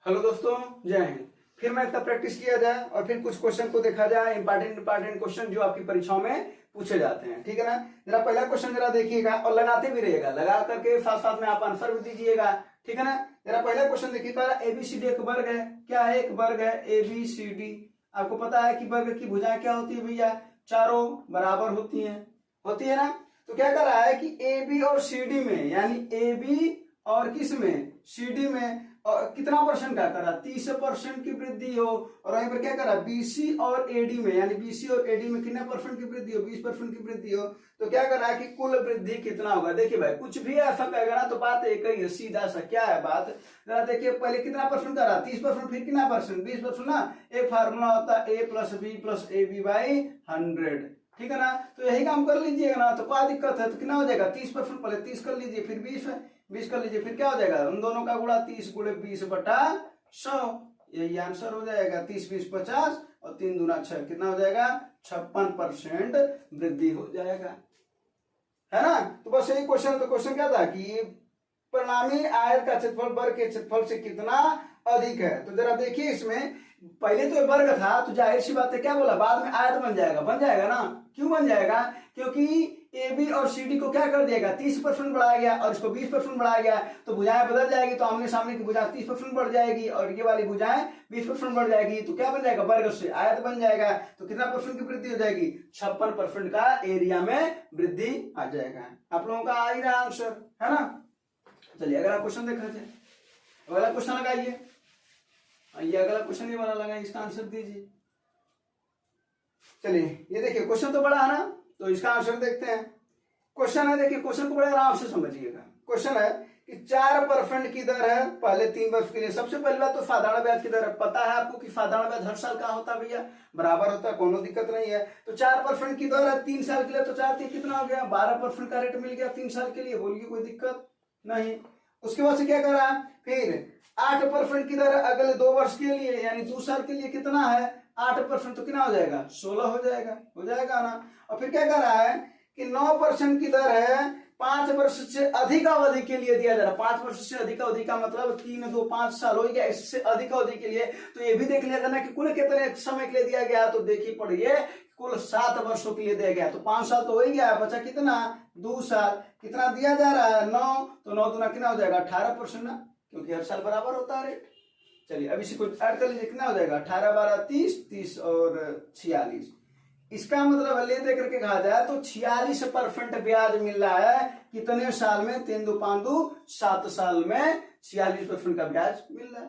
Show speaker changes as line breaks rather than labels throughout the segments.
Hello दोस्तों, जय हिंद। फिर मैं इतना प्रैक्टिस किया जाए और फिर कुछ क्वेश्चन को देखा जाए, इंपॉर्टेंट क्वेश्चन जो आपकी परीक्षाओं में पूछे जाते हैं। ठीक है ना। जरा पहला क्वेश्चन जरा देखिएगा और लगाते भी रहिएगा, लगा करके साथ साथ में आप आंसर भी दीजिएगा। ठीक है ना। जरा पहला क्वेश्चन देखिएगा, एबीसीडी एक वर्ग है। क्या है? एक वर्ग है एबीसीडी। आपको पता है कि वर्ग की भुजाएं क्या होती है भैया? चारों बराबर होती है ना। तो क्या कर रहा है कि ए बी और सी डी में, यानी ए बी और किस में? सी डी में और कितना परसेंट का करा? 30% की वृद्धि हो। और वहीं पर क्या करा? बीसी और एडी में, यानी बीसी और एडी में कितने परसेंट की वृद्धि हो? 20% की वृद्धि हो। तो क्या कर रहा है कि कुल वृद्धि कितना होगा? देखिए भाई, कुछ भी ऐसा कहेगा ना तो बात एक ही है, सीधा सा। क्या है बात? जरा देखिए, पहले कितना परसेंट करा? 30%, फिर कितना परसेंट? 20% ना। एक फार्मूला होता है A plus B plus A B by 100। ठीक है ना। तो यही काम कर लीजिएगा ना, तो क्या दिक्कत है? तो कितना हो जाएगा? 30%। पहले 30 कर लीजिए, फिर 20 कर लीजिए, फिर क्या हो जाएगा? उन दोनों का गुणा 30 गुणे 20/100। यही आंसर हो जाएगा। 30 20 50 और 3 दूना 6, कितना हो जाएगा? 56% वृद्धि हो जाएगा, है ना। तो बस यही क्वेश्चन। तो क्वेश्चन क्या था कि परिणामी आयत का क्षेत्रफल वर्ग के क्षेत्रफल से कितना अधिक है। तो जरा देखिए, इसमें पहले तो वर्ग था तो जाहिर सी बात है, क्या बोला? बाद में आयत बन जाएगा ना। क्यों बन जाएगा? क्योंकि ए बी और सी डी को क्या कर दिएगा? 30% बढ़ाया गया और इसको 20% बढ़ाया गया, तो भुजाएं बदल जाएगी। तो आमने सामने की भुजा 30% बढ़ जाएगी और ये वाली भुजाएं 20% बढ़ जाएगी। तो क्या बन जाएगा? वर्ग से आयत बन जाएगा। तो कितना परसेंट की वृद्धि हो जाएगी? 56% का एरिया में वृद्धि आ जाएगा। आप लोगों का आ ही रहा आंसर, है ना। चलिए अगला क्वेश्चन देखा जाए। अगला क्वेश्चन लगाइए। ये अगला क्वेश्चन ये वाला लगाइए, इसका आंसर दीजिए। चलिए ये देखिए, क्वेश्चन तो बड़ा है ना, तो इसका आंसर देखते हैं। क्वेश्चन है, देखिए क्वेश्चन को बड़े आराम से समझिएगा। क्वेश्चन है कि 4% की दर है पहले 3 वर्ष के लिए। सबसे पहले बात तो साधारण ब्याज की दर है। पता है आपको कि साधारण ब्याज हर साल का होता है भैया, बराबर होता है, कोनो दिक्कत नहीं है। तो 4% की दर है 3 साल के लिए, तो 4 कितना हो गया? 12% का रेट मिल गया 3 साल के लिए। बोलिए कोई दिक्कत नहीं। उसके बाद से क्या करा? फिर 8% की दर अगले 2 वर्ष के लिए, यानी 2 साल के लिए कितना है? 8%। तो कितना हो जाएगा? 16 हो जाएगा ना। और फिर क्या कर रहा है कि 9% की दर है 5 वर्ष से अधिक अवधि के लिए दिया जा रहा है। 5 वर्ष से अधिक अवधि का मतलब 3 2 5 साल हो गया। इससे अधिक अवधि के लिए तो ये भी देख लिया जाना कि कुल कितने समय के लिए दिया गया। तो देखिए पढ़िए, कुल 7 वर्षों के लिए दिया गया। तो 5 साल तो हो ही गया, बचा कितना? 2 साल। कितना दिया जा रहा है? 9। तो 9 दूना कितना हो जाएगा? 18% ना, क्योंकि हर साल बराबर होता है रेट। चलिए अब इसी को ऐड कर लीजिए, कितना हो जाएगा? 18 12 30, 30 और 46। इसका मतलब है, ले दे करके कहा जाए तो 46% ब्याज मिल रहा है। कितने साल में? 3 2 5 2 7 साल में 46% का ब्याज मिल रहा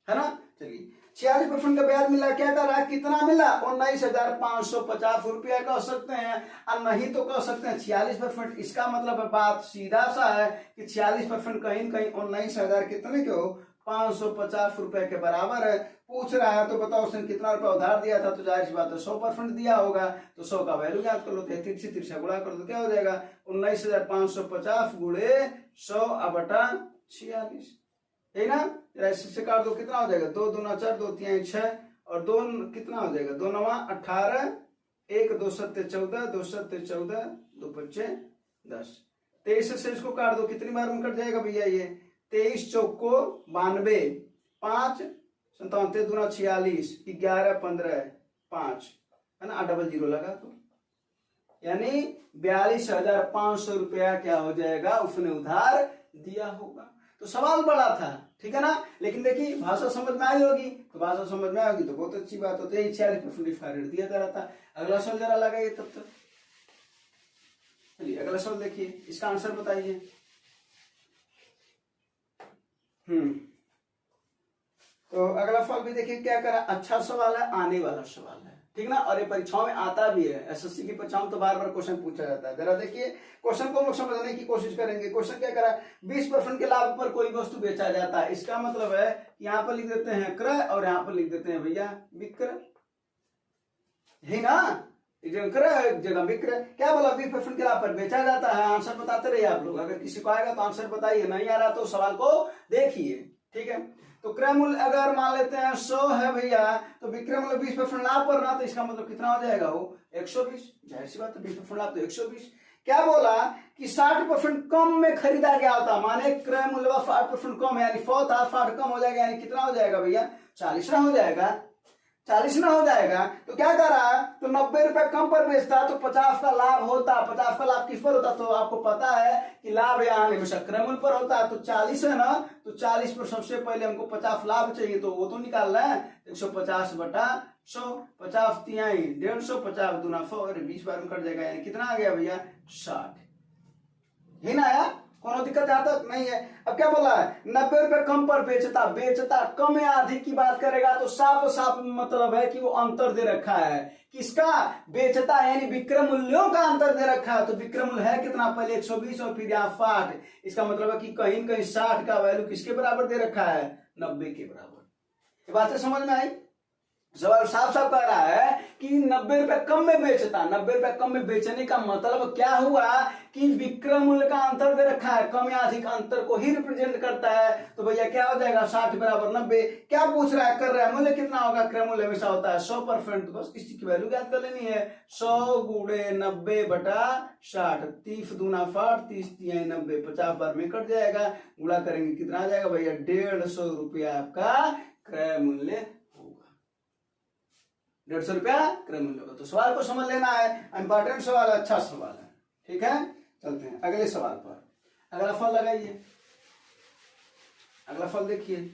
है ना। चलिए 46% का ब्याज मिला। क्या कर रहा है? कितना मिला? 19,550 रुपया कह सकते हैं, और नहीं तो कह सकते हैं 46%। इसका मतलब है, बात सीधा सा है कि 46% कहीं कहीं 19,000 कितने के हो? 550 रुपए के बराबर है। पूछ रहा है तो बताओ उसने कितना रुपया उधार दिया था। तो जाहिर सी बात है 100% दिया होगा। तो 100 का वैल्यू याद कर लो, 33 तिरछा गुणा कर दो, क्या हो जाएगा? 19,550 गुणे 100/46, है ना। इससे काट दो, कितना हो जाएगा? 2 दूना 4, 2 3 6 और 2 कितना हो जाएगा? 2 9 18, 1 2 7 14, 2 7 14, 2 5 10। 23 से इसको काट दो, कितनी बार में कट जाएगा भैया? ये 23 चौको 92, 5 57 दूना 46, 11 15 5, है ना। 00 लगा तो यानी 42,500 रुपया क्या हो जाएगा? उसने उधार दिया होगा। तो सवाल बड़ा था, ठीक है ना। लेकिन देखिए भाषा समझ में आई होगी, तो भाषा समझ में आएगी तो बहुत अच्छी बात होती है। 46% इसका रेट दिया जा रहा था। अगला सवाल जरा लगाइए तब तक। चलिए अगला सवाल देखिए, इसका आंसर बताइए। तो अगला सवाल भी देखिए क्या करा। अच्छा सवाल है, आने वाला सवाल है, ठीक ना। और ये परीक्षाओं में आता भी है, एसएससी की परीक्षाओं तो बार बार क्वेश्चन पूछा जाता है। जरा देखिए क्वेश्चन को हम लोग समझने की कोशिश करेंगे। क्वेश्चन क्या करा? 20% के लाभ पर कोई वस्तु बेचा जाता है। इसका मतलब है यहाँ पर लिख देते हैं क्रय और यहाँ पर लिख देते हैं भैया विक्रय, है ना। क्रय जगह विक्रय। क्या बोला? 20% के लाभ पर बेचा जाता है। आंसर बताते रहिए आप लोग। अगर किसी को आएगा तो आंसर बताइए, नहीं आ रहा तो सवाल को देखिए, ठीक है। तो क्रय मूल्य अगर मान लेते हैं 100 है भैया, तो विक्रय मूल्य 20% लाभ पर ना, तो इसका मतलब कितना हो जाएगा? वो 120। जाहिर सी बात है 20% लाभ तो 120। क्या बोला कि 60% कम में खरीदा गया होता, माने क्रय मूल्य 60% कम है, यानी फौ था 60 कम हो जाएगा, यानी कितना हो जाएगा भैया 40 ना हो जाएगा, 40 ना हो जाएगा। तो क्या करा, तो 90 रुपए कम पर बेचता तो 50 का लाभ होता। 50 का लाभ किस पर होता, तो आपको पता है कि लाभ यहाँ हमेशा क्रय मूल्य पर होता है। तो 40 है ना, तो 40 पर सबसे पहले हमको 50 लाभ चाहिए, तो वो तो निकालना है 150 बटा 100, 50 तिहाई 150, 50 दूना 100, 20 बार में कट जाएगा, यानी कितना आ गया भैया 60। ही ना आया, कोनो दिक्कत यहाँ तक नहीं है। अब क्या बोला है, 90 रुपए कम पर बेचता, बेचता कम या अधिक की बात करेगा तो साफ साफ मतलब है कि वो अंतर दे रखा है, किसका, बेचता यानी विक्रय मूल्यों का अंतर दे रखा है। तो विक्रय मूल्य है कितना, पहले 120 और फिर यहाँ 60, इसका मतलब है कि कहीं कहीं 60 का वैल्यू किसके बराबर दे रखा है, 90 के बराबर। ये बातें समझ में आई। सवाल साफ साफ कह रहा है कि 90 रुपए कम में बेचता, 90 रुपए कम में बेचने का मतलब क्या हुआ कि विक्रय मूल्य का अंतर दे रखा है, कम या अधिक अंतर को ही रिप्रेजेंट करता है। तो भैया क्या हो जाएगा 60 बराबर 90। क्या पूछ रहा है, कर रहा है, मूल्य कितना होगा, क्रय मूल्य हमेशा होता है 100%, तो बस इसी की वैल्यू ज्ञात कर लेनी है, 100 गुणे 90 बटा 60, 30 दूना 60, 30 तिहाई 90, 50 बार में कट जाएगा, गुणा करेंगे कितना आ जाएगा भैया 150 रुपया आपका क्रय मूल्य, 150 रुपया क्रय मूल्य होगा। तो सवाल को समझ लेना है, इंपॉर्टेंट सवाल है, अच्छा सवाल है, ठीक है। चलते हैं अगले सवाल पर, अगला फल लगाइए, अगला फल देखिए।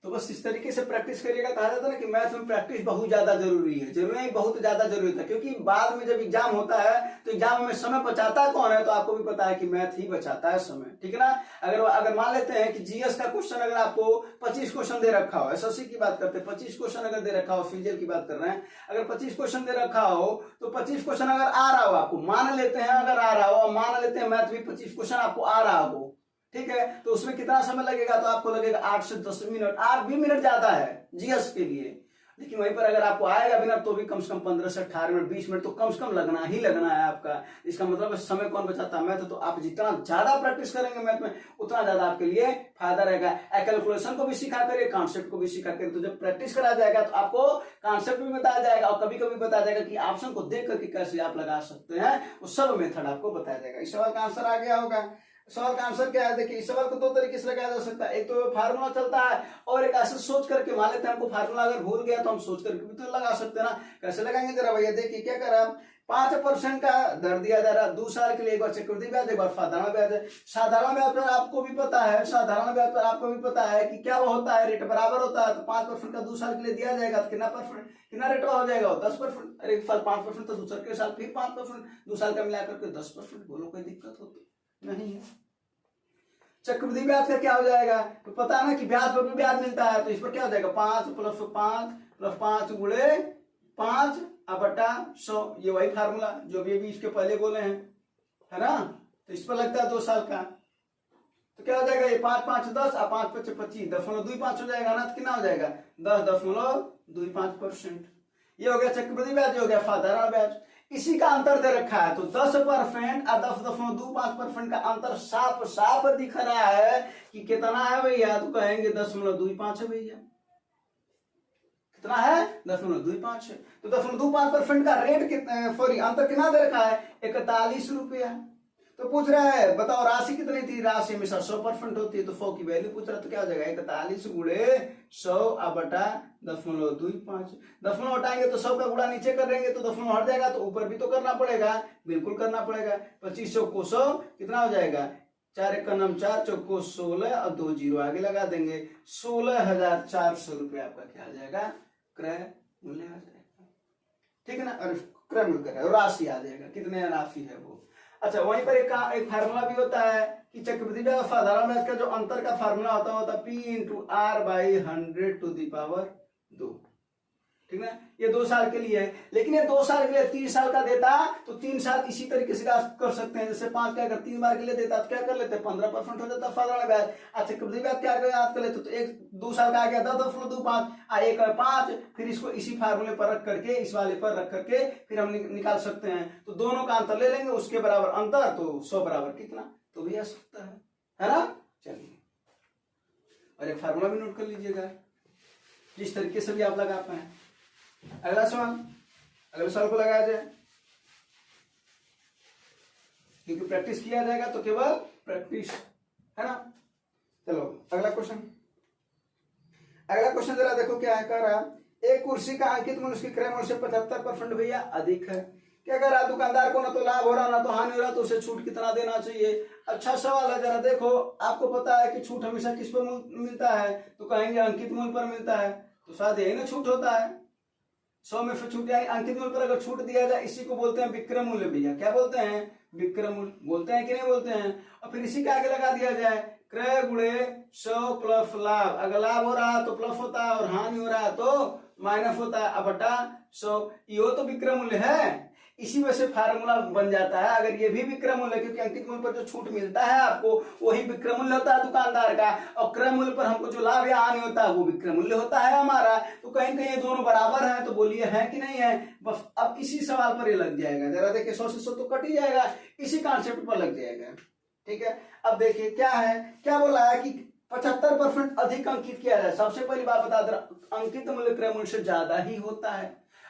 तो बस इस तरीके से प्रैक्टिस करिएगा। कहा जाता है ना कि मैथ में प्रैक्टिस बहुत ज्यादा जरूरी है, जरूरी नहीं बहुत ज्यादा जरूरी है, क्योंकि बाद में जब एग्जाम होता है तो एग्जाम में समय बचाता कौन है, तो आपको भी पता है कि मैथ ही बचाता है समय, ठीक है ना। अगर मान लेते हैं कि जीएस का क्वेश्चन अगर आपको 25 क्वेश्चन दे रखा हो, एसएससी की बात करते हैं, 25 क्वेश्चन अगर दे रखा हो, फिजिकल की बात कर रहे हैं, अगर 25 क्वेश्चन दे रखा हो तो 25 क्वेश्चन अगर आ रहा हो आपको, मान लेते हैं अगर आ रहा हो, मान लेते हैं मैथ भी 25 क्वेश्चन आपको आ रहा हो, ठीक है, तो उसमें कितना समय लगेगा, तो आपको लगेगा 8 से 10 मिनट, 8 भी मिनट ज्यादा है जीएस के लिए, लेकिन वहीं पर अगर आपको आएगा भी ना तो भी कम से कम 15 से 18 मिनट 20 मिनट तो कम से कम लगना ही लगना है आपका। इसका मतलब समय कौन बचाता है, मैथ। तो आप जितना ज्यादा प्रैक्टिस करेंगे मैथ में उतना ज्यादा आपके लिए फायदा रहेगा। कैलकुलेशन को भी सीखा करिए, कॉन्सेप्ट को भी सीखा करिए, तो जब प्रैक्टिस करा जाएगा तो आपको कॉन्सेप्ट भी बताया जाएगा और कभी कभी बताया जाएगा कि ऑप्शन को देख करके कैसे आप लगा सकते हैं, वो सब मेथड आपको बताया जाएगा। इस सवाल का आंसर आ गया होगा। सवाल का आंसर क्या है, देखिए इस सवाल को दो तरीके से लगाया जा सकता है, एक तो फार्मूला चलता है और एक ऐसे सोच करके, मान लेते हैं हमको फार्मूला अगर भूल गया तो हम सोच करके भी तो लगा सकते हैं ना। कैसे लगाएंगे जरा भैया देखिए, क्या कर रहा है, 5% का दर दिया जा रहा है, 2 साल के लिए, एक बार चक्रवृद्धि ब्याज एक बार साधारण ब्याज है। साधारण ब्याज पर आपको भी पता है, साधारण ब्याज पर आपको भी पता है कि क्या होता है, रेट बराबर होता है। तो 5% का 2 साल के लिए दिया जाएगा तो कितना परसेंट, कितना रेट हो जाएगा 10%, अरे एक साल 5% तो दूसरे के साल फिर 5%, 2 साल का मिलाकर के 10%। बोलो कोई दिक्कत होती नहीं है। चक्रवृद्धि ब्याज का क्या हो जाएगा, तो पता है ना कि ब्याज पर भी ब्याज मिलता है, तो इस पर क्या हो जाएगा 5 + 5 गुणे 5 बटा 100, ये वही फार्मूला जो भी अभी इसके पहले बोले हैं, है ना। तो इस पर लगता है 2 साल का, तो क्या हो जाएगा ये 5 × 5 = 10 और 5 × 5 = 25, 0.25 हो जाएगा ना, तो कितना हो जाएगा 10.25%। ये हो गया चक्रवृद्धि ब्याज, हो गया साधारण ब्याज। इसी का अंतर दे रखा है, तो 10% और 10.25% का अंतर साफ साफ दिख रहा है कि कितना है भैया, तो कहेंगे 10.25 है भैया, कितना है 10.25 है। तो 10.25% का रेट कितना, सॉरी अंतर कितना दे रखा है 41 रुपया। तो पूछ रहा है बताओ राशि कितनी थी, राशि हमेशा 100% होती है, तो 100 की वैल्यू पूछ रहा है, तो क्या हो जाएगा 41 गुणे 100 बटा 0.25, 0 हटाएंगे तो 100 का गुणा नीचे कर देंगे तो 0 हट जाएगा, तो ऊपर भी तो करना पड़ेगा, बिल्कुल करना पड़ेगा। 25 चौको 100 कितना हो जाएगा, 4 × 9 = 4, चौको 16 और 2 जीरो आगे लगा देंगे, 16,400 रुपया आपका क्या आ जाएगा, क्रय मूल्य आ जाएगा, ठीक है ना। और क्रय मूल्य राशि आ जाएगा, कितने राशि है वो। अच्छा वहीं पर एक फार्मूला भी होता है कि चक्रवृद्धि ब्याज और साधारण ब्याज का जो अंतर का फार्मूला होता है P × R/100⁻², ठीक है। ये 2 साल के लिए है, लेकिन ये 2 साल के लिए 3 साल का देता तो 3 साल इसी तरीके से कर सकते हैं, जैसे 5 का अगर 3 बार के लिए देता तो क्या कर लेते हैं 15% हो जाता साधारण ब्याज। अच्छा चक्रवृद्धि ब्याज क्या याद कर लेते तो 2 साल का आ गया 10.25, 1 है 5, फिर इसको इसी फार्मूले पर रख करके, इस वाले पर रख करके फिर हम निकाल सकते हैं। तो दोनों का अंतर ले लेंगे, उसके बराबर अंतर, तो 100 बराबर कितना, तो भी आ सकता है ना। चलिए और एक फार्मूला भी नोट कर लीजिएगा जिस तरीके से भी आप लगा पाए। अगला सवाल, अगले सवाल को लगाया जाए, क्योंकि प्रैक्टिस किया जाएगा तो केवल प्रैक्टिस, है ना। चलो अगला क्वेश्चन, अगला क्वेश्चन जरा देखो क्या है, कह रहा एक कुर्सी का अंकित मूल्य उसकी क्रय मूल्य से 75% भैया अधिक है। क्या कह रहा, दुकानदार को ना तो लाभ हो रहा ना तो हानि हो रहा, तो उसे छूट कितना देना चाहिए। अच्छा सवाल है, जरा देखो आपको पता है कि छूट हमेशा किस पर मिलता है, तो कहेंगे अंकित मूल्य पर मिलता है, तो शायद यही ना छूट होता है। 100 में से छूट जाए, अंकित मूल्य पर अगर छूट दिया जाए, इसी को बोलते हैं विक्रय मूल्य भैया। क्या बोलते हैं, विक्रय मूल्य बोलते हैं कि नहीं बोलते हैं। और फिर इसी के आगे लगा दिया जाए क्रय गुणे 100 प्लस लाभ, अगर लाभ हो रहा है तो प्लस होता है और हानि हो रहा है तो माइनस होता है, अब बटा 100, ये तो विक्रय मूल्य है। इसी वजह से फार्मूला बन जाता है, अगर ये भी विक्रय मूल्य, क्योंकि अंकित मूल्य पर जो छूट मिलता है आपको वही विक्रय मूल्य होता है दुकानदार का, और क्रय मूल्य पर हमको जो लाभ या हानि होता है वो विक्रय मूल्य होता है हमारा। तो कहीं कहीं ये दोनों बराबर है, तो बोलिए है कि नहीं है। बस अब इसी सवाल पर ये लग जाएगा, जरा देखिए 100 से 100 तो कट ही जाएगा, इसी कॉन्सेप्ट पर लग जाएगा। ठीक है, अब देखिए क्या है, क्या बोला है कि 75% अधिक अंकित किया जाए। सबसे पहली बात बता दे, अंकित मूल्य क्रय मूल्य से ज्यादा ही होता है,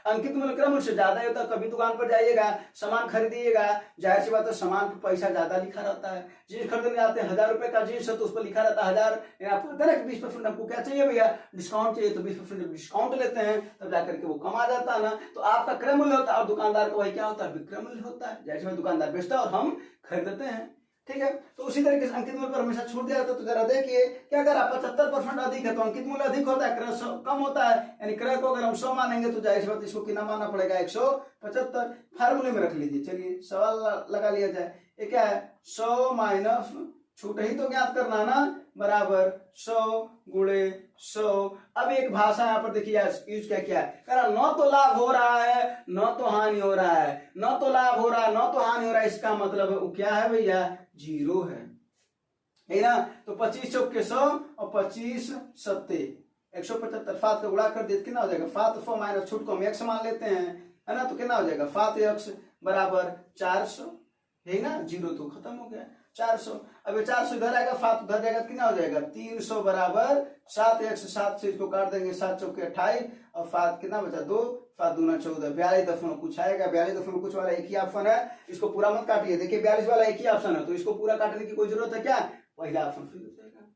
अंकित मूल्य क्रय मूल्य से ज्यादा ही होता है। कभी दुकान पर जाइएगा, सामान खरीदिएगा, जाहिर सी बात है सामान पर पैसा ज्यादा लिखा रहता है। जींस खरीदने जाते हैं, 1000 रुपए का जींस है तो उस पर लिखा रहता है 1000, आपको पता है कि 20% आपको क्या चाहिए भैया, डिस्काउंट चाहिए, तो 20% डिस्काउंट लेते हैं तब जाकर के वो कम आ जाता है ना। तो आपका क्रय मूल्य होता है और दुकानदार का वही क्या होता है, विक्रय मूल्य होता है। जैसे में दुकानदार बेचता है और हम खरीदते हैं। ठीक है, तो उसी तरीके से अंकित मूल्य पर हमेशा छूट दिया जाता है। तो जरा देखिए क्या करा, 75% अधिक है तो अंकित मूल्य अधिक होता है, क्रय कम होता है, यानी क्रय को अगर हम 100 मानेंगे तो जाहिर बात इसको कितना मानना पड़ेगा, 175। फार्मूले में रख लीजिए, चलिए सवाल लगा लिया जाए। ये क्या है, 100 माइनस छूट ही तो ज्ञात करना है ना, बराबर 100 गुणे 100। अब एक भाषा यहाँ पर देखिए यूज क्या किया है, न तो लाभ हो रहा है न तो हानि हो रहा है, न तो लाभ हो रहा है न तो हानि हो रहा है, इसका मतलब वो क्या है भैया, 0 है ना। तो 25 चौक के 100 और 25 सत्ते 175, फात का गुणा कर देते कितना हो जाएगा, फात 4 माइनस छूट को हम x मान लेते हैं, है ना, तो कितना हो जाएगा, फात x बराबर 400, है ना, 0 तो खत्म हो गया 400। अब ये 400 इधर आएगा, फात उधर जाएगा, कितना हो जाएगा 300 बराबर 7x, 7 से इसको काट देंगे, 7 चौके 28 और फात कितना बचा 2, फात दूना 14, 42 कुछ आएगा, 42 कुछ वाला एक ही ऑप्शन है, इसको पूरा मत काटिए। देखिए 42 वाला एक ही ऑप्शन है तो इसको पूरा काटने की कोई जरूरत है क्या, पहला ऑप्शन फिल हो जाएगा।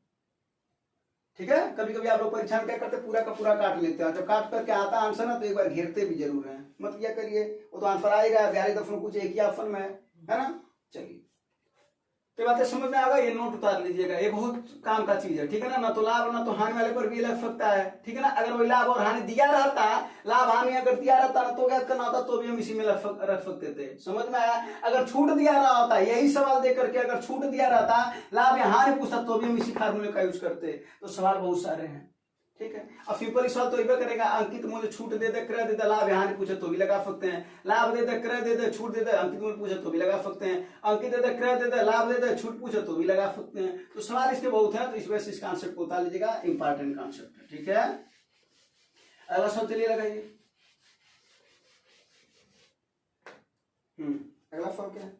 ठीक है, कभी कभी आप लोग परीक्षा में क्या करते हैं, पूरा का पूरा काट लेते हैं, जब काट करके आता आंसर ना तो एक बार घेरते भी जरूर है, मत क्या करिए, वो तो आंसर आएगा 42 कुछ एक ही ऑप्शन में है ना। चलिए तो बातें समझ में आ गई, ये नोट उतार लीजिएगा, ये बहुत काम का चीज है। ठीक है ना तो लाभ ना तो हानि वाले पर भी लग सकता है। ठीक है ना, अगर वही लाभ और हानि दिया रहता, लाभ हानि अगर दिया रहता ना तो ज्ञात करना होता तो भी हम इसी में रख सकते थे। समझ में आया, अगर छूट दिया रहा होता, यही सवाल दे करके अगर छूट दिया रहता, लाभ या हानि पूछता तो भी हम इसी फार्मूले का यूज करते। तो सवाल बहुत सारे हैं। ठीक है, अब सिंपल सवाल तो ये करेगा, अंकित मूल्य छूट दे दे, क्रय दे दे, लाभ हानि पूछे तो भी लगा सकते हैं, लाभ दे दे, क्रय दे दे, छूट दे दे, अंकित मूल्य पूछे तो भी लगा सकते हैं, अंकित दे दे, क्रय दे दे, लाभ दे दे, छूट पूछे तो भी लगा सकते हैं। तो सवाल इसके बहुत है, तो इस वजह से इस कॉन्सेप्ट को उतार लीजिएगा, इंपॉर्टेंट कॉन्सेप्ट है। ठीक है, अगला सवाल चलिए लगाइए। अगला सवाल क्या है,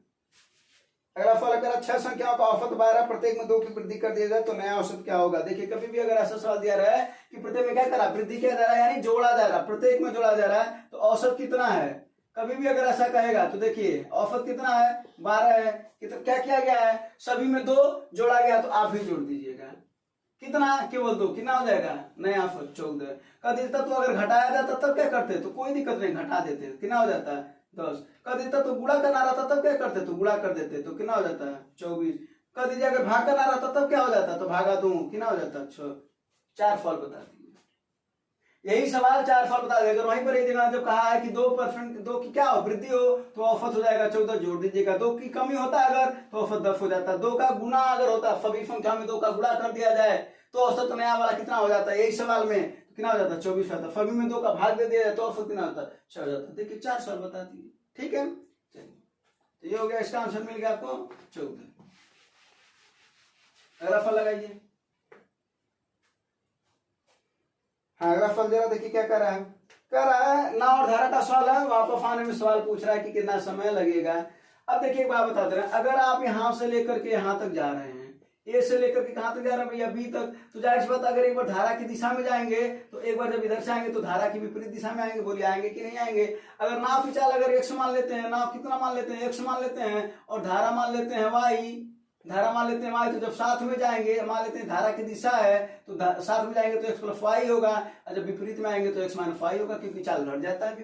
अगला फल अगर अच्छा संख्याओं का औसत 12 प्रत्येक में 2 की वृद्धि कर दिया जाए तो नया औसत क्या होगा। देखिए कभी भी अगर ऐसा सवाल दिया रहा है कि प्रत्येक में क्या करा, वृद्धि किया जा रहा है, यानी जोड़ा जा रहा है, प्रत्येक में जोड़ा जा रहा है, तो औसत कितना है। कभी भी अगर ऐसा कहेगा तो देखिए औसत कितना है, 12 है, तो क्या किया गया है, सभी में 2 जोड़ा गया तो आप ही जोड़ दीजिएगा, कितना, केवल 2, कितना हो जाएगा, नया औसत 14। कर देता तो अगर घटाया जाता तब क्या करते, तो कोई दिक्कत नहीं, घटा देते, कितना हो जाता है 10। कर देता तो गुणा करना रहता तब क्या करते, तो गुणा कर देते, तो कितना हो जाता है 24। कर दीजिए अगर भाग करना रहता तब क्या हो जाता, तो भागा 2, कितना हो जाता है 6। 4 फल बता दिए, यही सवाल 4 फल बता देगा। वहीं पर एक जगह जब कहा है कि 2% 2 की क्या हो, वृद्धि हो तो औसत हो जाएगा 14, जोड़ दीजिएगा। 2 की कमी होता है अगर तो औसत 10 हो जाता है। 2 का गुना अगर होता है, सभी संख्या में 2 का गुणा कर दिया जाए तो औसत नया वाला कितना हो जाता है, यही सवाल में कितना हो जाता है 24 होता है। सभी में 2 का भाग दे दिया जाए तो औसत कितना होता है 6 हो जाता है। देखिए 4 सवाल बता दिए। ठीक है, चलिए तो ये हो गया, इसका आंसर मिल गया आपको 14। अगला फल लगाइए। हाँ अगला फल जरा देखिए क्या कर रहा है, कह रहा है नाव और धारा का सवाल है, वापस आने में सवाल पूछ रहा है कि कितना समय लगेगा। अब देखिए एक बात बता दे रहे हैं, अगर आप यहां से लेकर के यहां तक जा रहे हैं, ए से लेकर के कहां तक जा रहा है भैया, बी तक। तो जाहिर सी बात अगर एक बार धारा की दिशा में जाएंगे तो एक बार जब इधर से आएंगे तो धारा की विपरीत दिशा में आएंगे, बोलिए आएंगे कि नहीं आएंगे। अगर नाव की चाल अगर x मान लेते हैं, नाव कितना मान लेते हैं, x मान लेते हैं, और धारा मान लेते हैं y, धारा मान लेते हैं y, तो जब साथ में जाएंगे, मान लेते हैं धारा की दिशा है तो साथ में जाएंगे तो x प्लस y होगा, और जब विपरीत में आएंगे तो x माइनस y होगा, क्योंकि चाल घट जाता है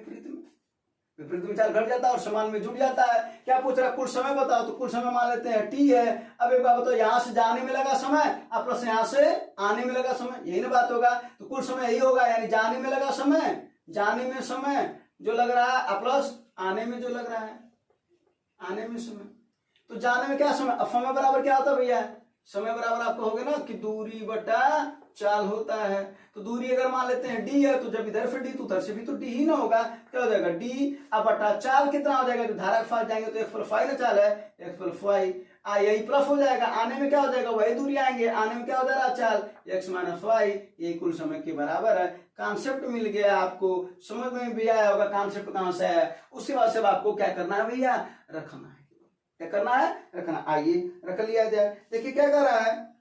विपरीत में चाल घट जाता है और समान में जुड़ जाता है। क्या पूछ रहा है, कुल समय बताओ, तो कुल समय मान लेते हैं t है। अब एक बात बताओ, यहाँ से जाने में लगा समय और प्लस यहाँ से आने में लगा समय, यही ना बात होगा। तो कुल समय यही होगा, यानी जाने में लगा समय, जाने में समय जो लग रहा है प्लस आने में जो लग रहा है, आने में समय। तो जाने में क्या समय, अब समय बराबर क्या होता है भैया, समय बराबर आपको हो गया ना कि दूरी बटा चाल होता है। तो दूरी अगर मान लेते हैं d है, तो जब इधर से d तो उधर से भी तो d ही ना होगा, क्या हो जाएगा d अब बटा चाल कितना हो जाएगा, तो धारा के पास जाएंगे तो x प्लस y ना चाल है, x प्लस y यही प्लस हो जाएगा, आने में क्या हो जाएगा, वही दूरी आएंगे, आने में क्या हो जा रहा है चाल x माइनस y, ये कुल समय के बराबर है। कॉन्सेप्ट मिल गया आपको, समझ में भी आया होगा कॉन्सेप्ट कहां से है। उसके बाद से आपको क्या करना है भैया, रखना है, क्या करना है, रखना। आइए रख लिया जाए। देखिए क्या कर रहा है,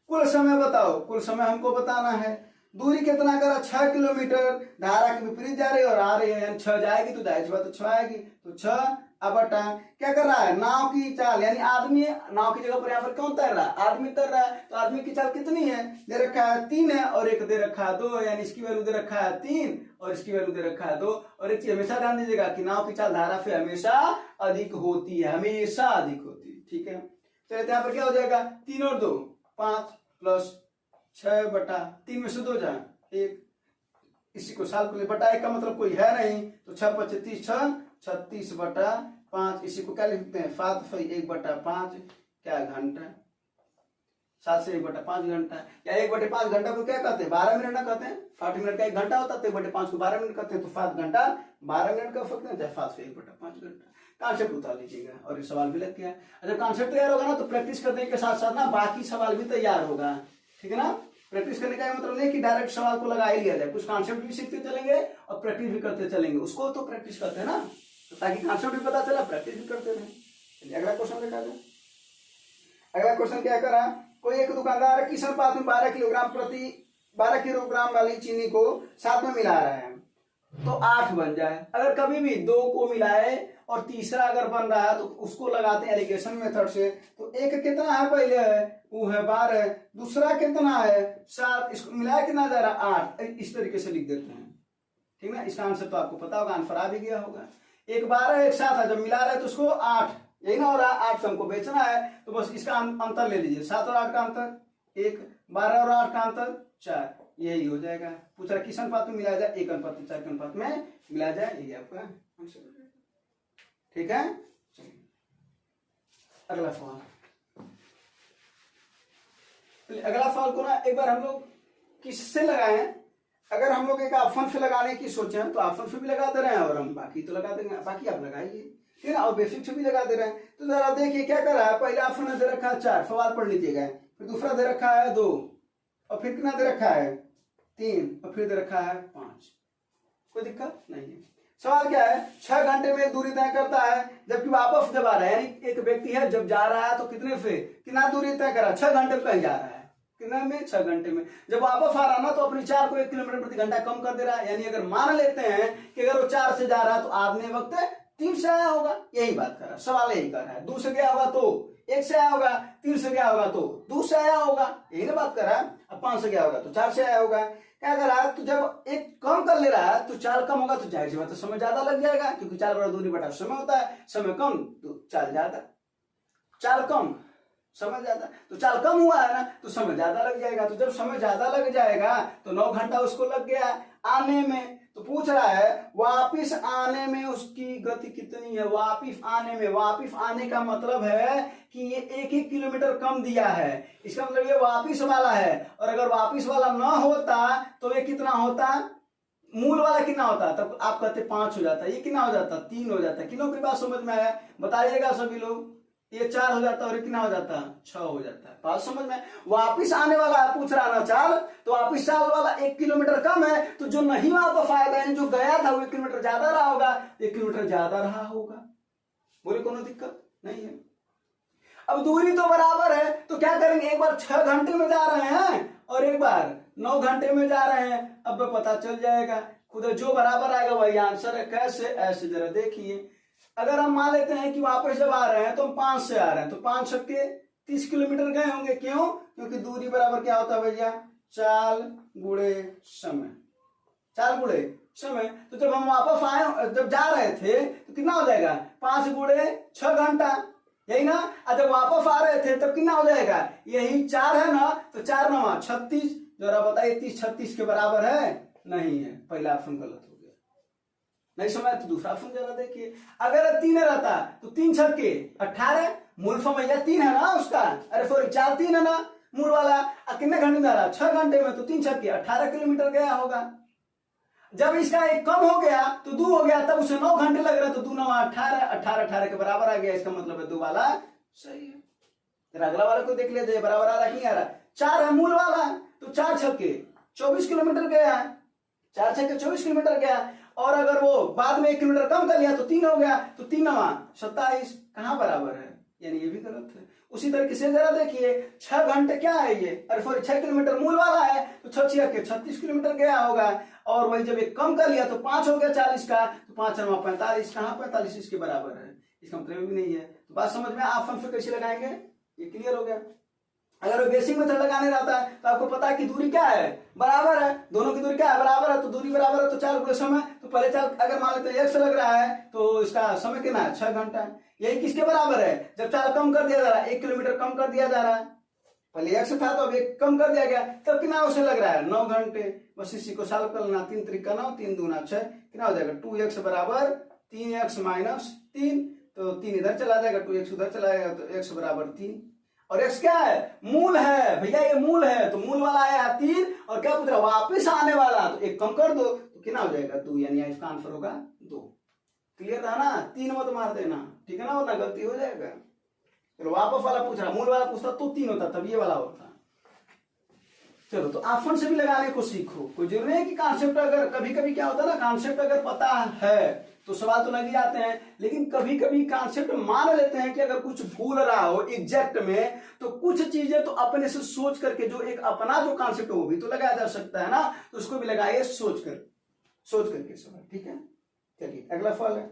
कुल समय बताओ, कुल समय हमको बताना है। दूरी कितना करा, 6 किलोमीटर, धारा के विपरीत जा रही है और आ रही है, यानी 6 जाएगी तो जाहिर सी बात 6 आएगी, तो 6 बटा क्या कर रहा है, नाव की चाल, यानी आदमी नाव की जगह पर यहाँ पर कौन तैर रहा है, आदमी तैर रहा है। तो आदमी की चाल कितनी है, दे रखा है 3 है और एक दे रखा है 2, यानी इसकी वैल्यू दे रखा है 3 और इसकी वैल्यू दे रखा है 2। और एक चीज हमेशा ध्यान दीजिएगा कि नाव की चाल धारा से हमेशा अधिक होती है, हमेशा अधिक होती है, ठीक है। चलिए यहाँ पर क्या हो जाएगा, 3 और 2 5 प्लस 6 बटा 3 में से 2 जाए 1, इसी को साल को बटा 1 का मतलब कोई है नहीं, तो 6 × 35 36 बटा 5, इसी को क्या लिखते हैं 7 × 1 बटा 5, क्या घंटा, 7 से 1 बटा 5 घंटा, या 1 बटे 5 घंटा को क्या कहते हैं, 12 मिनट ना कहते हैं। 60 मिनट का 1 घंटा होता है, तो 1 बटे 5 को 12 मिनट कहते हैं, तो 7 घंटा 12 मिनट कह सकते हैं, चाहे 7 से 1 बटा 5 घंटा। कॉन्सेप्ट उतार लीजिएगा और ये सवाल भी लग गया। जब कॉन्सेप्ट तैयार होगा ना तो प्रैक्टिस करने के साथ साथ ना बाकी सवाल भी तैयार होगा, ठीक है ना। प्रैक्टिस करने का मतलब नहीं कि डायरेक्ट सवाल को लगा ही लिया जाए, कुछ कॉन्सेप्ट भी सीखते चलेंगे और प्रैक्टिस भी करते चलेंगे, उसको तो प्रैक्टिस करते हैं ना, तो ताकि कॉन्सेप्ट भी पता चला, प्रैक्टिस भी करते रहे। अगला क्वेश्चन देखा जाए। अगला क्वेश्चन क्या करा, कोई एक दुकानदार किस अनुपात में 12 किलोग्राम वाली चीनी को साथ में मिला रहा है तो 8 बन जाए। अगर कभी भी 2 को मिलाए और तीसरा अगर बन रहा है तो उसको लगाते हैं एलिगेशन मेथड से। तो एक कितना है, पहले है वो है 12, दूसरा कितना है 7, इसको मिलाया कितना जा रहा 8, इस तरीके से लिख देते हैं, ठीक ना। इसका आंसर तो आपको पता होगा, आंसर आ भी गया होगा। एक 12 एक 7 है, जब मिला रहे तो उसको 8, यही ना हो रहा, 8 से हमको बेचना है, तो बस इसका अंतर ले लीजिए, 7 और 8 का अंतर 1, 12 और 8 का अंतर 4, यही हो जाएगा। पूछ रहा किस अनुपात में मिलाया जाए, 1:4 के अनुपात में मिलाया जाए, यही आपका आंसर, ठीक है। चलिए अगला सवाल, अगला सवाल को ना एक बार हम लोग किससे लगाए हैं, अगर हम लोग एक ऑप्शन से लगाने की सोचे तो ऑप्शन से भी लगा दे रहे हैं और हम बाकी तो लगा देंगे, बाकी आप लगाइए, ठीक है ना, और बेसिक से भी लगा दे रहे हैं। तो जरा देखिए क्या कर रहा है, पहला ऑप्शन दे रखा है 4, सवाल पढ़ लीजिएगा, फिर दूसरा दे रखा है 2, और फिर कितना दे रखा है 3, और फिर दे रखा है 5, कोई दिक्कत नहीं है। सवाल क्या है, 6 घंटे में दूरी तय करता है जबकि वापस जब आ रहा है, यानी एक व्यक्ति है जब जा रहा है तो कितने से कितना दूरी तय करा, 6 घंटे में कहीं जा रहा है, कितना में 6 घंटे में। जब वापस आ रहा ना तो अपनी चाल को 1 किलोमीटर प्रति घंटा कम कर दे रहा है, यानी अगर मान लेते हैं कि अगर वो 4 से जा रहा है तो आधे वक्त 3 से आया होगा, यही बात कर रहा है, सवाल यही कर रहा है। 2 से गया होगा तो 1 से आया होगा, 3 से गया होगा तो 2 से आया होगा, यही ना बात कर रहा है। अब 5 से गया होगा तो 4 से आया होगा। क्या कर रहा है, तो जब एक कम कर ले रहा है तो चाल कम होगा, तो जाहिर सी बात है समय ज्यादा लग जाएगा, क्योंकि चाल बड़ा दूरी बटा समय होता है, समय कम तो चाल ज्यादा, चाल कम समय ज्यादा, तो चाल कम हुआ है ना तो समय ज्यादा लग जाएगा। तो जब समय ज्यादा लग जाएगा तो 9 घंटा उसको लग गया आने में। तो पूछ रहा है वापिस आने में उसकी गति कितनी है, वापिस आने में, वापिस आने का मतलब है कि ये 1 किलोमीटर कम दिया है, इसका मतलब ये वापिस वाला है, और अगर वापिस वाला ना होता तो ये कितना होता, मूल वाला कितना होता, तब आप कहते 5 हो जाता, ये कितना हो जाता 3 हो जाता। किलों की बात समझ में आया, बताइएगा सभी लोग, ये 4 हो जाता और कितना हो जाता 6 हो जाता है, बात समझ में। वापिस आने वाला है पूछ रहा ना चाल, तो वापिस चाल वाला 1 किलोमीटर कम है, तो जो नहीं वापस आया था जो गया था वो 1 किलोमीटर ज्यादा रहा होगा, 1 किलोमीटर ज्यादा रहा होगा, बोले कोनो दिक्कत नहीं है। अब दूरी तो बराबर है तो क्या करेंगे, एक बार 6 घंटे में जा रहे हैं और एक बार 9 घंटे में जा रहे हैं, अब पता चल जाएगा खुद, जो बराबर आएगा वही आंसर है। कैसे, ऐसे जरा देखिए, अगर हम मान लेते हैं कि वापस जब आ रहे हैं तो हम 5 से आ रहे हैं तो 5 छक्के 30 किलोमीटर गए होंगे। क्यों, क्योंकि दूरी बराबर क्या होता है भैया, चाल गुणे समय, चाल गुणे समय। तो जब हम वापस आए, जब जा रहे थे तो कितना हो जाएगा, 5 गुणे 6 घंटा, यही ना। और जब वापस आ रहे थे तब कितना हो जाएगा, यही 4 है ना, तो 4 9 36। जरा बताइए 30 36 के बराबर है, नहीं है, पहला ऑप्शन गलत हो गया। नहीं समझ तो दूसरा ऑप्शन जरा देखिए, अगर 3 रहता तो 3 छक्के 18, मूल भैया 3 है ना उसका, अरे सॉरी 4 3 है ना मूल वाला, कितने घंटे में आ रहा, 6 घंटे में, तो 3 छक्के 18 किलोमीटर गया होगा। जब इसका एक कम हो गया तो 2 हो गया, तब उसे 9 घंटे लग रहा, तो 2 9 18, 18 18 के बराबर आ गया, इसका मतलब है 2 वाला सही है। फिर अगला वाला को देख लेते, बराबर आ रहा कि नहीं आ रहा, 4 है मूल वाला, तो 4 छक्के 24 किलोमीटर गया, 4 छक्के 24 किलोमीटर गया, और अगर वो बाद में 1 किलोमीटर कम कर लिया तो 3 हो गया, तो 3 9 27, कहां बराबर है, यानी ये भी गलत है। उसी तरीके से जरा देखिए, 6 घंटे क्या है ये, अरे सॉरी 6 किलोमीटर मूल वाला है, तो 6 छक्के 36 किलोमीटर गया होगा, और वही जब एक कम कर लिया तो 5 हो गया 40 का, तो 5 9 45, कहां 45 इसके बराबर है, इसका मतलब भी नहीं है। तो बात समझ में, आप फंक्शन कैसे लगाएंगे ये क्लियर हो गया। अगर वो बेसिक मेथड लगाने रहता है तो आपको पता है कि दूरी क्या है, बराबर है, दोनों की दूरी क्या है, बराबर है, तो दूरी बराबर है तो 4 गुणे समय, तो पहले 4 अगर मान लेते हैं 1 से लग रहा है तो इसका समय कितना है, 6 घंटा है। यही किसके बराबर है, जब 4 कम कर दिया जा रहा है, 1 किलोमीटर कम कर दिया जा रहा है, पहले 1 से था तो अब 1 कम कर दिया गया, तब कितना उसे लग रहा है, 9 घंटे। बस इसी को सॉल्व कर लेना, 3 3 9, 3 2 6, कितना हो जाएगा, 2x बराबर 3x माइनस 3, तो 3 इधर चला जाएगा, 2x उधर चला जाएगा, तो x बराबर 3, और x क्या है, मूल है भैया, ये मूल है, तो मूल वाला आया 3, और क्या पूछ रहा, वापिस आने वाला, तो 1 कम कर दो तो कितना हो जाएगा 2, यानी इसका आंसर होगा 2। क्लियर था ना, 3 मत मार देना, ठीक है ना, वरना गलती हो जाएगा। चलो वापस वाला पूछ रहा, मूल वाला पूछता तो 3 होता, तब ये वाला होता। चलो तो ऑप्शन से भी लगाने को सीखो, कोई जरूरी है कि कॉन्सेप्ट, अगर कभी कभी क्या होता है ना, कॉन्सेप्ट अगर पता है तो सवाल तो लग ही जाते हैं, लेकिन कभी कभी कॉन्सेप्ट मान लेते हैं कि अगर कुछ भूल रहा हो एग्जैक्ट में, तो कुछ चीजें तो अपने से सोच करके, जो एक अपना जो कॉन्सेप्ट हो भी तो लगाया जा सकता है ना, तो उसको भी लगाइए सोच करके सवाल, ठीक है। चलिए अगला सवाल है,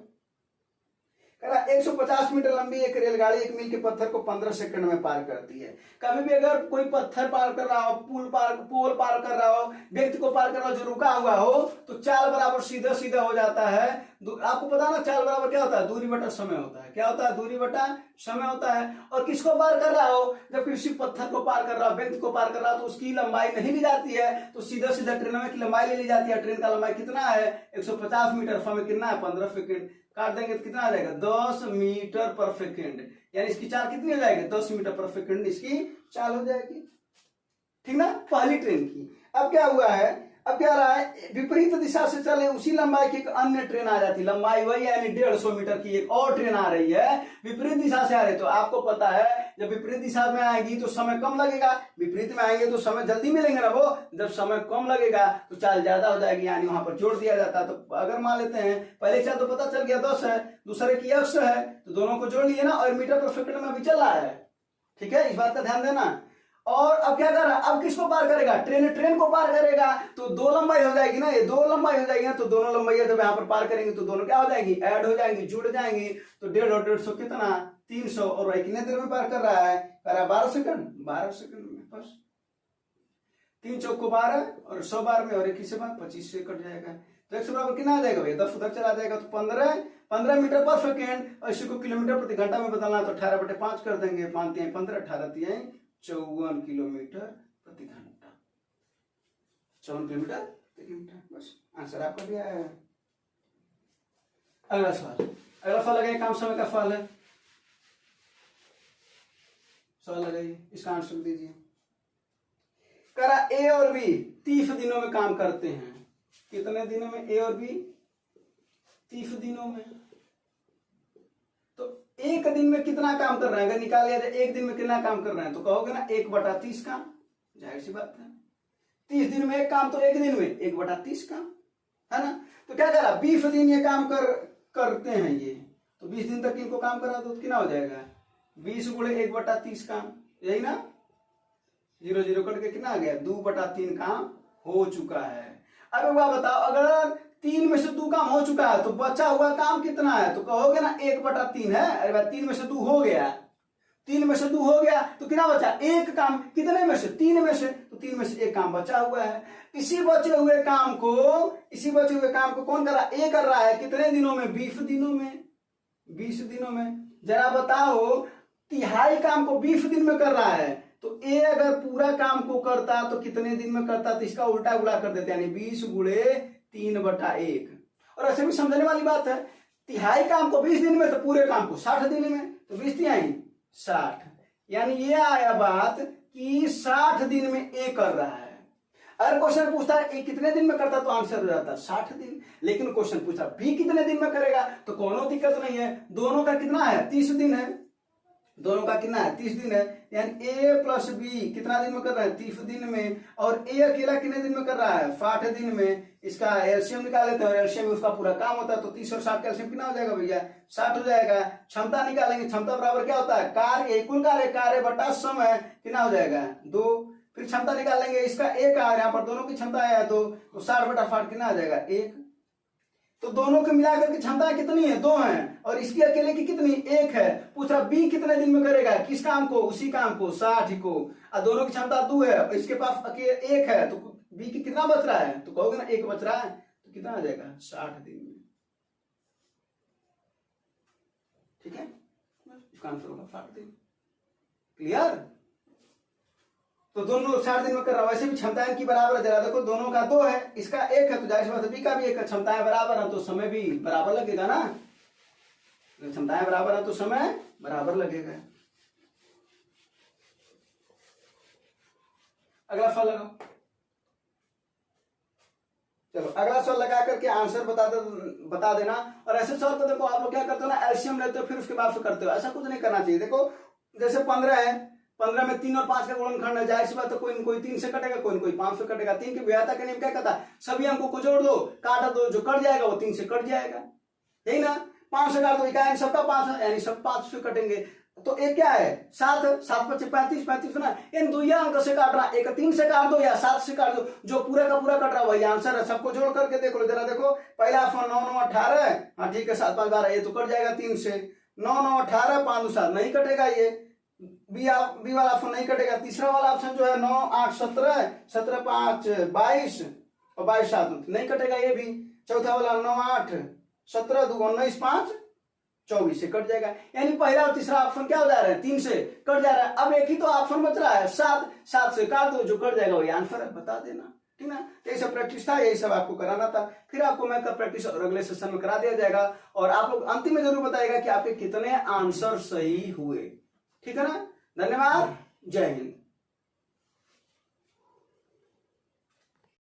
150 मीटर लंबी एक रेलगाड़ी 1 मील के पत्थर को 15 सेकंड में पार करती है। कभी भी अगर कोई पत्थर पार कर रहा हो, पोल पार कर रहा हो, व्यक्ति को पार कर रहा हो जो रुका हुआ हो, तो चाल बराबर सीधा सीधा हो जाता है। आपको पता ना चाल बराबर क्या होता है, दूरी बटा समय होता है। क्या होता है, दूरी बटा समय होता है। और किसको पार कर रहा हो, जब किसी पत्थर को पार कर रहा हो, व्यक्ति को पार कर रहा हो, तो उसकी लंबाई नहीं ली जाती है, तो सीधा सीधा ट्रेन की लंबाई ले ली जाती है। ट्रेन का लंबाई कितना है, 150 मीटर, समय कितना है 15 सेकंड, काट देंगे तो कितना आ जाएगा 10 मीटर पर सेकंड, यानी इसकी चाल कितनी हो जाएगी 10 मीटर पर सेकंड इसकी चाल हो जाएगी, ठीक ना, पहली ट्रेन की। अब क्या हुआ है, अब क्या रहा है, विपरीत दिशा से चले उसी लंबाई की एक अन्य ट्रेन आ जाती है, लंबाई वही यानी 150 मीटर की एक और ट्रेन आ रही है, विपरीत दिशा से आ रही है। तो आपको पता है जब विपरीत दिशा में आएगी तो समय कम लगेगा, विपरीत में आएंगे तो समय जल्दी मिलेंगे ना, वो जब समय कम लगेगा तो चाल ज्यादा हो जाएगी, यानी वहां पर जोड़ दिया जाता है। तो अगर मान लेते हैं पहले चाल तो पता चल गया 10 है, दूसरे की 100 है, तो दोनों को जोड़ लिए ना, और मीटर पर सेकंड में भी चल रहा है, ठीक है, इस बात का ध्यान देना। और अब क्या कर रहा है, अब किसको पार करेगा, ट्रेन को पार करेगा, तो 2 लंबाई हो जाएगी ना, ये 2 लंबाई हो जाएगी ना, तो दोनों लंबाई जब यहाँ पर पार करेंगे तो दोनों क्या हो जाएगी, ऐड हो जाएंगी, जुड़ जाएंगी। तो 150 और 150 कितना 300, और वही कितने देर में पार कर रहा है, 12 सेकंड, 12 सेकंड में बस। 3 चौक को 12 और 100 बार में, और 1 से बाद 25 से कट जाएगा, तो 100 बराबर कितना आ जाएगा भैया, 10 उधर चला जाएगा, तो 15 मीटर पर सेकेंड, और इसी को किलोमीटर प्रति घंटा में बदलना, तो 18/5 कर देंगे, 5 3 15, 18 3 54 किलोमीटर प्रति घंटा, 54 किलोमीटर प्रति घंटा, बस आंसर आपका भी आया है। अगला सवाल लगाइए, काम समय का सवाल है, सवाल लगाइए, इसका आंसर दीजिए। करा ए और बी 30 दिनों में काम करते हैं, कितने दिनों में, ए और बी 30 दिनों में, तो एक दिन में कितना काम कर रहे हैं, अगर निकाल लिया जाए एक दिन में कितना काम कर रहे हैं, तो कहोगे ना 1/30 काम, जाहिर सी बात है, 30 दिन में एक काम, तो एक दिन में 1/30 काम है ना। तो क्या करा, 20 दिन ये काम करते हैं ये, तो 20 दिन तक इनको काम करा दो, कितना हो जाएगा 20 गुणे 1/30 काम, यही ना, 0 0 कट के कितना आ गया, 2/3 काम हो चुका है। अब एक बात बताओ, अगर 3 में से 2 काम हो चुका है तो बचा हुआ काम कितना है, तो कहोगे ना 1/3 है। अरे भाई 3 में से 2 हो गया, 3 में से 2 हो गया तो कितना बचा, एक काम, कितने में से, 3 में से, तो 3 में से एक काम बचा हुआ है। इसी बचे हुए काम को कौन कर रहा है, ए कर रहा है, कितने दिनों में, 20 दिनों में, 20 दिनों में। जरा बताओ, तिहाई काम को 20 दिन में कर रहा है, तो ए अगर पूरा काम को करता तो कितने दिन में करता, तो इसका उल्टा गुणा कर देते, यानी 20 गुणे 3/1। और ऐसे भी समझने वाली बात है, तिहाई काम को 20 दिन में तो पूरे काम को 60 दिन में, तो 20 तिहाई 60, यानी ये आया बात कि 60 दिन में ए कर रहा है। अगर क्वेश्चन पूछता है ए कितने दिन में करता तो आंसर हो जाता 60 दिन, लेकिन क्वेश्चन पूछा बी कितने दिन में करेगा, तो कोनो दिक्कत नहीं है, दोनों का कितना है, 30 दिन है, दोनों का कितना है, 30 दिन है, यानी ए प्लस बी कितना दिन में कर रहा है, 30 दिन में, और ए अकेला कितने दिन में कर रहा है, 60 दिन में। इसका एलसीएम निकाल लेते हैं, और एलसीएम में उसका पूरा काम होता है, तो 30 और 60 का एलसीएम कितना हो जाएगा भैया, 60 हो जाएगा। क्षमता निकालेंगे, क्षमता बराबर क्या होता है, कार्य, कुल कार्य बटा समय, कितना हो जाएगा, 2। फिर क्षमता निकाल लेंगे, इसका एक आ, यहाँ पर दोनों की क्षमता है 2, तो 60/60 कितना आ जाएगा, 1। तो दोनों के मिलाकर की क्षमता कितनी है, 2 है, और इसकी अकेले की कितनी, 1 है। पूछा बी कितने दिन में करेगा, किस काम को, उसी काम को, 60 को, और दोनों की क्षमता 2 है, और इसके पास अकेले 1 है, तो बी की कितना बच रहा है, तो कहोगे ना 1 बच रहा है, तो कितना आ जाएगा, 60 दिन में। ठीक है, इसका आंसर होगा 60 दिन। क्लियर, तो दोनों लोग 60 दिन में कर रहा है। वैसे भी क्षमताएं की बराबर है, जरा देखो दोनों का 2 है, इसका 1 है, तो जाहिर सी बात है बी का भी 1 है, क्षमताएं बराबर है तो समय भी बराबर लगेगा ना, क्षमताएं बराबर है तो समय बराबर लगेगा। अगला सवाल लगाओ, चलो अगला सवाल लगा करके आंसर बता देना। और ऐसे सवाल तो देखो आप लोग क्या करते हो ना, एलसीएम लेते हो फिर उसके बाद फिर करते हो, ऐसा कुछ नहीं करना चाहिए। देखो जैसे 15 है, 15 में 3 और 5 का गुणनखंड है, जाहिर सी बात है कोई 3 से कटेगा, कोई 5 से कटेगा। 3 की व्याख्या का नियम क्या कहता है, सभी अंकों को जोड़ दो, काट दो, जो कट जाएगा वो 3 से कट जाएगा, यही ना। 5 से काट दो, यानी सबका 5 है, यानी सब 5 से कटेंगे, तो एक क्या है 7, 7 5 35, 35 ना, इन दो अंक से काट रहा, एक 3 से काट दो या 7 से काट दो, जो पूरा का पूरा कट रहा वही आंसर है। सबको जोड़ करके देख लो, जरा देखो, पहला ऑप्शन 9 9 18, हाँ ठीक है, 7 5 12, ये तो कट जाएगा 3 से, 9 9 18, 5 2 7 नहीं कटेगा, ये बी वाला ऑप्शन नहीं कटेगा। तीसरा वाला ऑप्शन जो है 9 8 17, 17 5 22 और 22 7 नहीं कटेगा, ये भी। चौथा वाला 9 8 17 2 19 5 24 से कट जाएगा, यानी पहला और तीसरा ऑप्शन क्या हो जा रहा है, 3 से कट जा रहा है। अब एक ही तो ऑप्शन बच रहा है 7, 7 से काट दो, जो कट जाएगा वही आंसर है, बता देना, ठीक ना। यही सब प्रैक्टिस था, यही सब आपको कराना था, फिर आपको मैथ का प्रैक्टिस और अगले सेशन में करा दिया जाएगा, और आप लोग अंतिम में जरूर बताएगा कि आपके कितने आंसर सही हुए, ठीक है ना। धन्यवाद, जय हिंद।